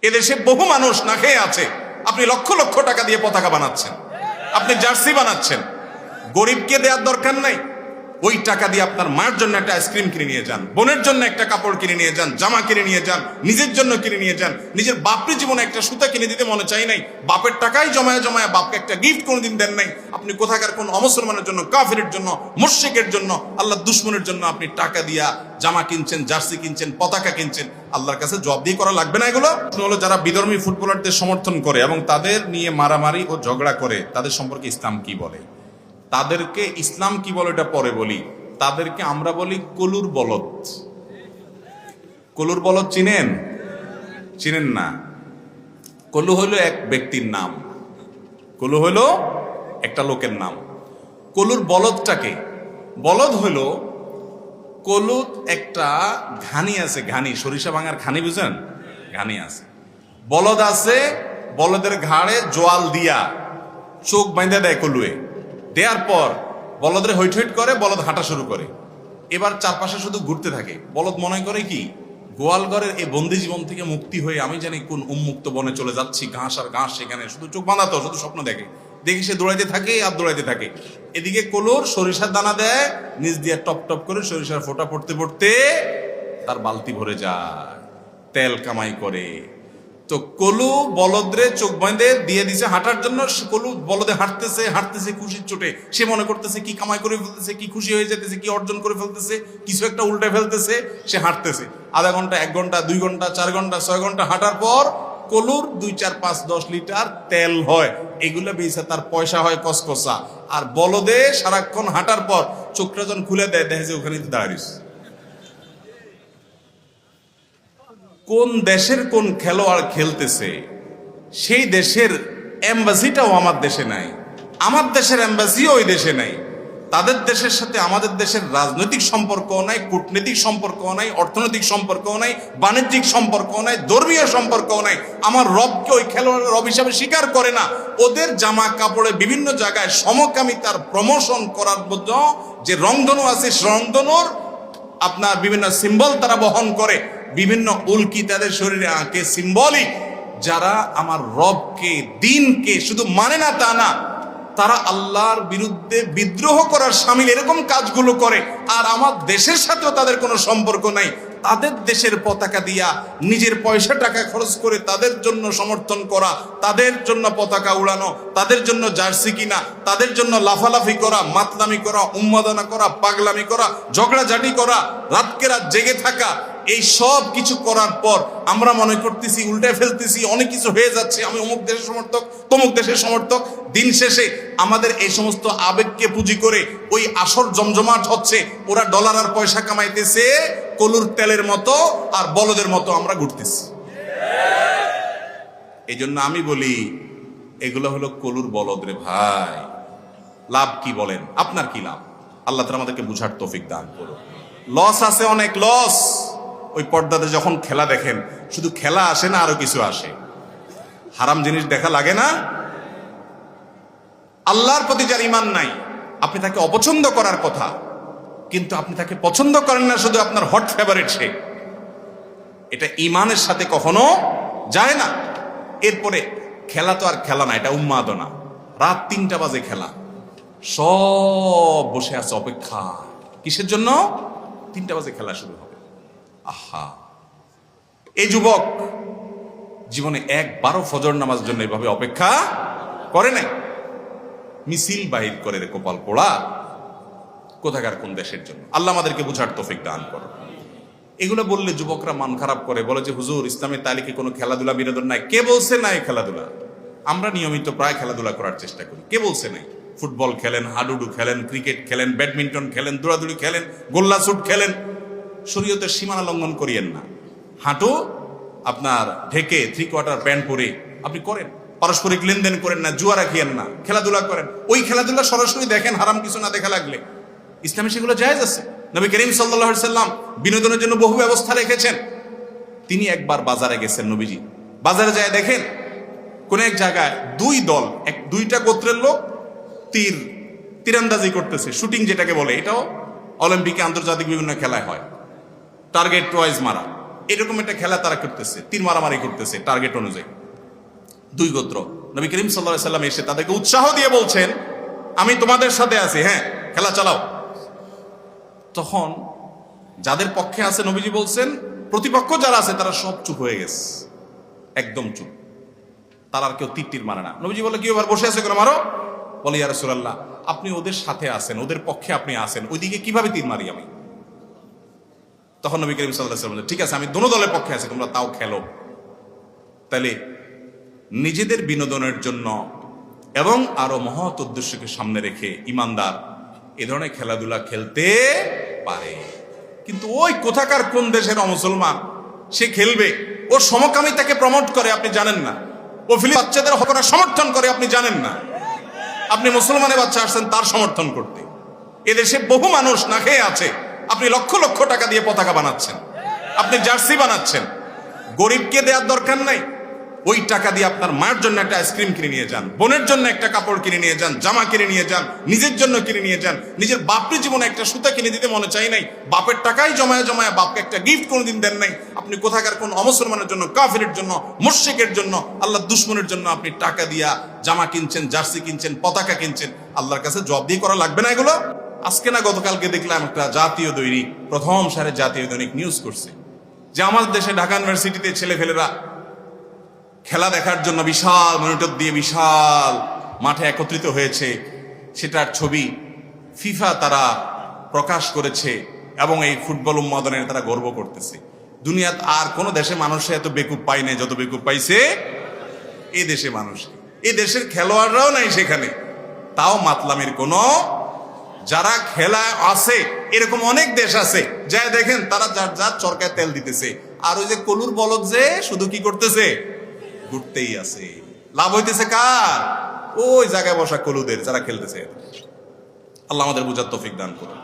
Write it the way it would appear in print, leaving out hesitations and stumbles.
এদেশে বহু মানুষ না খেয়ে আছে, আপনি লক্ষ লক্ষ টাকা দিয়ে পতাকা বানাচ্ছেন, আপনি জার্সি বানাচ্ছেন। গরিবকে দেওয়ার দরকার নাই। ওই টাকা দিয়ে আপনার মায়ের জন্য একটা আইসক্রিম কিনে নিয়ে যান, বোনের জন্য একটা কাপড় কিনে নিয়ে যান, জামা কিনে নিয়ে যান, নিজের জন্য কিনে নিয়ে যান। নিজের বাপের জীবনে একটা সুতা কিনে দিতে মনে চাই নাই, বাপের টাকাই জমায় জমায় বাপকে একটা গিফট কোনোদিন দেন নাই। আপনি কোথাকার কোন অমুসলমানের জন্য, কাফিরের জন্য, মুশরিকের জন্য, আল্লাহর দুশমনের জন্য আপনি টাকা দিয়া জামা কিনছেন, জার্সি কিনছেন, পতাকা কিনছেন। আল্লাহর কাছে জবাব দিয়ে করা লাগবে না এগুলো? হলো যারা বিধর্মী ফুটবলারদের সমর্থন করে এবং তাদের নিয়ে মারামারি ও ঝগড়া করে, তাদের সম্পর্কে ইসলাম কি বলে? তাদেরকে ইসলাম কি বলে এটা পরে বলি। তাদেরকে আমরা বলি কলুর বলদ। কলুর বলদ চিনেন? চিনেন না? কলু হইল এক ব্যক্তির নাম, কলু হইল একটা লোকের নাম। কলুর বলদটাকে, বলদ হইল কলু একটা ঘানি আছে, ঘানি, সরিষা ভাঙার ঘানি, বুঝেন? ঘানি আছে, বলদ আছে, বলদের ঘাড়ে জোয়াল দিয়া চোখ বাইন্ধা দেয় কলুয়ে। দেওয়ার পর বলদরে হৈট হৈট করে, বলদ হাঁটা শুরু করে। এবার চারপাশে শুধু ঘুরতে থাকে। বলদ মনে করে কি গোয়ালঘরের এই বন্দি জীবন থেকে মুক্তি হয়ে আমি জানি কোন উন্মুক্ত বনে চলে যাচ্ছি, ঘাস আর ঘাস, সেখানে শুধু চোখ বাঁধা, তো শুধু স্বপ্ন দেখে। দেখি সে দৌড়াইতে থাকে আর দৌড়াইতে থাকে। এদিকে কলুর সরিষার দানা দেয়, নিচ দিয়ে টপ টপ করে সরিষার ফোঁটা পড়তে পড়তে তার বালতি ভরে যায়, তেল কামাই করে। তো কলু বলদরে চোখ বাঁধে দিয়ে দিছে হাঁটার জন্য। কলু বলদে হাঁটতেছে হাঁটতেছে খুশির চোটে। সে মনে করতেছে কি কামাই করে ফেলতেছে, কি খুশি হয়ে যেতেছে, কি অর্জন করে ফেলতেছে, কিছু একটা উল্টে ফেলতেছে। সে হাঁটতেছে আধা ঘন্টা, 1 ঘন্টা, 2 ঘন্টা, 4 ঘন্টা, 6 ঘন্টা হাঁটার পর কলুর 2, 4, 5, 10 লিটার তেল হয়। এগুলো বেচে তার পয়সা হয় কসকসা। আর বলদে সারাক্ষণ হাঁটার পর চোখটা যখন খুলে দেয়, দেখে যে ওখানে দাঁড়িয়েছে। কোন দেশের কোন খেলোয়াড় খেলতেছে সেই দেশের এম্বাসিটাও আমার দেশে নাই, আমার দেশের এম্বাসিও ওই দেশে নাই। তাদের দেশের সাথে আমাদের দেশের রাজনৈতিক সম্পর্কও নাই, কূটনৈতিক সম্পর্কও নাই, অর্থনৈতিক সম্পর্কও নাই, বাণিজ্যিক সম্পর্কও নাই, ধর্মীয় সম্পর্কও নাই। আমার রবকে ওই খেলোয়াড়ের রব হিসাবে স্বীকার করে না। ওদের জামা কাপড়ে বিভিন্ন জায়গায় সমকামিতার প্রমোশন করার মধ্যে যে রংধনু আছে, রংধনুর আপনার বিভিন্ন সিম্বল তারা বহন করে, বিভিন্ন উল্কি তাদের শরীরে আঁকে, সিম্বলিক। যারা আমার রবকে, দিনকে শুধু মানে না তা না, তারা আল্লাহর বিরুদ্ধে বিদ্রোহ করার শামিল এরকম কাজগুলো করে। আর আমার দেশের সাথেও তাদের কোনো সম্পর্ক নাই। তাদের দেশের পতাকা দিয়া নিজের পয়সা টাকা খরচ করে তাদের জন্য সমর্থন করা, তাদের জন্য পতাকা উড়ানো, তাদের জন্য জার্সি কিনা, তাদের জন্য লাফালাফি করা, মাতলামি করা, উন্মাদনা করা, পাগলামি করা, ঝগড়াঝাটি করা, রাতকে রাত জেগে থাকা, এই সব কিছু করার পর আমরা মনে করতেছি, উল্টে ফেলতেছি, অনেক কিছু হয়ে যাচ্ছে, আমি অমুক দেশের সমর্থক, তমুক দেশের সমর্থক। দিন শেষে আমাদের এই সমস্ত আবেগকে পুঁজি করে ওই আসর জমজমাট হচ্ছে। ওরা ডলার আর পয়সা কামাইতেছে কলুর তেলের মতো, আর বলদের মতো আমরা ঘুরতেছি। এই জন্য আমি বলি এগুলো হলো কলুর বলদ রে ভাই। লাভ কি বলেন? আপনার কি লাভ? আল্লাহ তাআলা আমাদেরকে বুঝার তৌফিক দান করুন। লস আছে, অনেক লস। ওই পর্দাতে যখন খেলা দেখেন, শুধু খেলা আসে না, আরো কিছু আসে। হারাম জিনিস দেখা লাগে না? আল্লাহর প্রতি যার ঈমান নাই, আপনি তাকে অপছন্দ করার কথা, কিন্তু আপনি তাকে পছন্দ করেন না, শুধু আপনার হট ফেভারিট সে। এটা ঈমানের সাথে কখনো যায় না। এরপরে খেলা তো আর খেলা না, এটা উন্মাদনা। রাত 3টা বাজে খেলা, সব বসে আছে অপেক্ষা। কিসের জন্য? 3টা বাজে খেলা শুরু হবে। আহা, এই যুবক জীবনে একবারও ফজর নামাজের জন্য এভাবে অপেক্ষা করে নাই। মিছিল বাহির করে রে কপাল পোড়া, কোথাকার কোন দেশের জন্য। আল্লাহ আমাদেরকে বুঝার তৌফিক দান করো। এগুলো বললে যুবকরা মন খারাপ করে, বলে যে হুজুর ইসলামের তালিকে কোনো খেলাধুলা বিনোদন নাই। কে বলছে নাই খেলাধুলা? আমরা নিয়মিত প্রায় খেলাধুলা করার চেষ্টা করি। কে বলছে নাই? ফুটবল খেলেন, হাডুডু খেলেন, ক্রিকেট খেলেন, ব্যাডমিন্টন খেলেন, দৌড়াদৌড়ি খেলেন, গোল্লা শুট খেলেন। শরীয়তের সীমানা লঙ্ঘন করিয়েন না। হাঁটু আপনার ঢেকে 3/4 প্যান্ট পরে আপনি করেন, পারস্পরিক লেনদেন করেন না, জুয়া রাখিয়েন না, খেলাধুলা করেন। ওই খেলাধুলা সরাসরি দেখেন, হারাম কিছু না দেখা লাগলে। ইসলামে সেগুলো জায়েজ আছে। নবী করিম সাল্লাল্লাহু আলাইহি সাল্লাম বিনোদনের জন্য বহু ব্যবস্থা রেখেছেন। তিনি একবার বাজারে গেছেন, নবীজি বাজারে যায় দেখেন কোন এক জায়গায় 2 দল, 2টা গোত্রের লোক তীরন্দাজি করতেছে, শুটিং যেটাকে বলে। এটাও অলিম্পিকে, আন্তর্জাতিক বিভিন্ন খেলায় হয়। টার্গেট ওয়াইজ মারা। এরকম একটা খেলা তারা করতেছে, তীর মারামারি করতেছে টার্গেট অনুযায়ী। দুই গোত্র, নবী করিম সাল্লাল্লাহু আলাইহি সাল্লাম এসে তাদেরকে উৎসাহ দিয়ে বলছেন, আমি তোমাদের সাথে আছি, হ্যাঁ খেলা চালাও। তখন যাদের পক্ষে আছে নবীজি বলছেন, প্রতিপক্ষ যারা আছে তারা সব চুপ হয়ে গেছে, একদম চুপ, তারা আর কেউ তীর মারে না। নবীজি বলে, কি এবার বসে আছে কেন, মারো। বলে, ইয়া রাসূলুল্লাহ, আপনি ওদের সাথে আছেন, ওদের পক্ষে আপনি আছেন, ওইদিকে কিভাবে তীর মারি আমি? তখন নবী করিম সাল্লাল্লাহু আলাইহি ওয়াসাল্লাম, ঠিক আছে আমি দোনো দলের পক্ষে আছি, তোমরা তাও খেলো। তাহলে নিজেদের বিনোদনের জন্য এবং আরো মহৎ উদ্দেশ্যকে সামনে রেখে ইমানদার এ ধরনের খেলাধুলা খেলতে পারে। কিন্তু ওই কোথাকার কোন দেশের অমুসলমান সে খেলবে, ও সমকামিতাকে প্রমোট করে আপনি জানেন না, ও বাচ্চাদের হকরা সমর্থন করে আপনি জানেন না। আপনি মুসলমানের বাচ্চা আসছেন তার সমর্থন করতে। এদেশে বহু মানুষ না খেয়ে আছে, আপনি লক্ষ লক্ষ টাকা দিয়ে পতাকা বানাচ্ছেন, আপনি জার্সি বানাচ্ছেন। গরিবকে দেওয়ার দরকার নাই, ওই টাকা দিয়ে আপনার মায়ের জন্য একটা আইসক্রিম কিনে নিয়ে যান, বোনের জন্য একটা কাপড় কিনে নিয়ে যান, জামা কিনে নিয়ে যান, নিজের জন্য কিনে নিয়ে যান। নিজের বাপরে জীবনে একটা সুতা কিনে দিতে মনে চাই নাই, বাপের টাকাই জমায় জমায় বাপকে একটা গিফট কোনোদিন দেন নাই। আপনি কোথাকার কোন অমুসলমানের জন্য, কাফিরের জন্য, মুশরিকের জন্য, আল্লাহর দুশমনের জন্য আপনি টাকা দিয়া জামা কিনছেন, জার্সি কিনছেন, পতাকা কিনছেন। আল্লাহর কাছে জবাব দিয়ে করা লাগবে না এগুলো? আজকে না গতকালকে দেখলাম একটা জাতীয় দৈনিক, প্রথম সারে জাতীয় দৈনিক নিউজ করছে যে আমার দেশে ঢাকা ইউনিভার্সিটিতে ছেলেফেলেরা খেলা দেখার জন্য বিশাল মনিটর দিয়ে বিশাল মাঠে একত্রিত হয়েছে, সেটার ছবি ফিফা তারা প্রকাশ করেছে এবং এই ফুটবল উন্মাদনের তারা গর্ব করতেছে। দুনিয়াত আর কোন দেশে মানুষে এত বেকুব পাই নাই যত বেকুব পাইছে এই দেশে মানুষ। এই দেশের খেলোয়াড়রাও নাই সেখানে, তাও মাতলামের কোনো, যারা খেলায় আছে এরকম অনেক দেশ আছে, যা দেখেন তারা যার যার চরকায় তেল দিতেছে, আর ওই যে কলুর বলদ যে শুধু কি করতেছে, ঘুরতেই আছে। লাভ হইতেছে কার? ওই জায়গায় বসা কলুদের, যারা খেলতেছে। আল্লাহ আমাদের বুঝার তৌফিক দান করুন।